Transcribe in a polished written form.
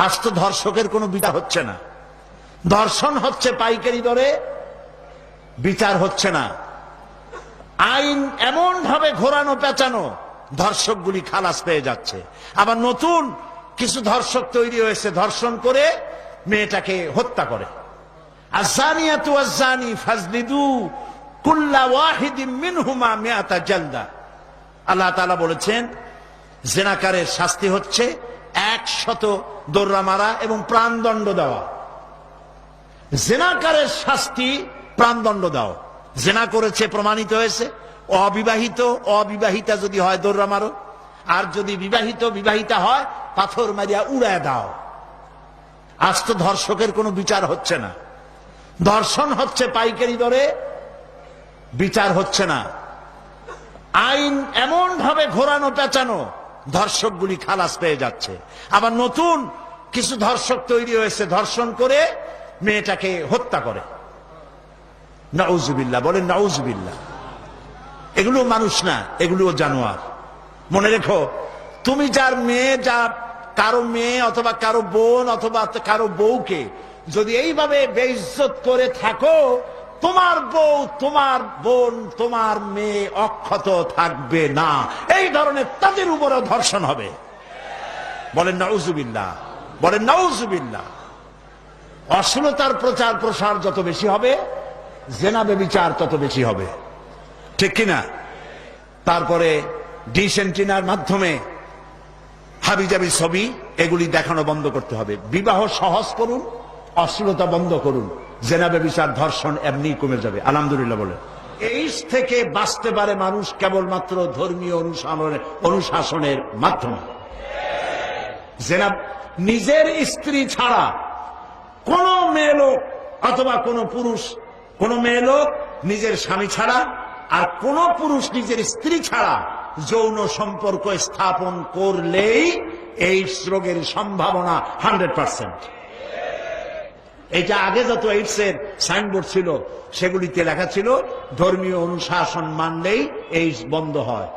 আজ তো ধর্ষকের কোনো বিচার হচ্ছে না, ধর্ষণ হচ্ছে পাইকারি দরে, বিচার হচ্ছে না। আইন এমন ভাবে ঘোরানো পেঁচানো, ধর্ষকগুলি খালাস পেয়ে যাচ্ছে। আবার নতুন কিছু ধর্ষক তৈরি হয়েছে, ধর্ষণ করে মেয়েটাকে হত্যা করে। আযানিয়াতু ওয়াজ্জানি ফাজলিদু কুল্লা ওয়াহিদিন মিনহুমা মিআতা জালদা। আল্লাহ তাআলা বলেছেন জিনাকারের শাস্তি হচ্ছে 100 দৌড়া মারা এবং প্রাণদণ্ড দেওয়া। জিনাকারের শাস্তি প্রাণদণ্ড দাও। জিনা করেছে প্রমাণিত হয়েছে, অবিবাহিতা যদি হয় দৌড়া মারো, আর যদি বিবাহিতা হয় পাথর মারিয়া উড়ায় দাও। আজ তো ধর্ষকের কোনো বিচার হচ্ছে না, ধর্ষণ হচ্ছে পাইকারি দরে, বিচার হচ্ছে না। আইন এমন ভাবে ঘোরানো পেঁচানো, ধর্ষকগুলি খালাস পেয়ে যাচ্ছে। আবার নতুন কিছু ধর্ষক তৈরি হয়েছে, ধর্ষণ করে মেয়েটাকে হত্যা করে। নাউজুবিল্লাহ, বলেন নাউজুবিল্লাহ। এগুলো মানুষ না, এগুলো জানোয়ার। মনে রেখো, তুমি যার মেয়ে, কারো মেয়ে অথবা কারো বোন অথবা কারো বউকে যদি এইভাবে বেইজ্জত করে থাকো, তোমার বউ, তোমার বোন, তোমার মেয়ে অক্ষত থাকবে না। এই ধরনের তাদের উপরে ধর্ষণ হবে। বলেন নাউজুবিল্লাহ, বলেন নাউজুবিল্লাহ। অশ্লীলতার প্রচার প্রসার যত বেশি হবে, জেনা ব্যভিচার তত বেশি হবে, ঠিক কিনা? তারপরে ডিশ এন্টিনার মাধ্যমে হাবিজাবি ছবি এগুলি দেখানো বন্ধ করতে হবে। বিবাহ সহজ করুন, অশ্লীলতা বন্ধ করুন, জেনা ব্যভিচার ধর্ষণ এমনি কমে যাবে। আলহামদুলিল্লাহ বলে। এইস থেকে বাঁচতে পারে মানুষ কেবলমাত্র ধর্মীয় অনুশাসনের মাধ্যমে। জেনা নিজের স্ত্রী ছাড়া কোন মেয়ে লোক অথবা কোন পুরুষ, কোন মেয়ে লোক নিজের স্বামী ছাড়া আর কোন পুরুষ নিজের স্ত্রী ছাড়া যৌন সম্পর্ক স্থাপন করলেই এইডস রোগের সম্ভাবনা 100%। এটা আগে যত এইডস এর সাইনবোর্ড ছিল সেগুলিতে লেখা ছিল ধর্মীয় অনুশাসন মানলেই এইডস বন্ধ হয়।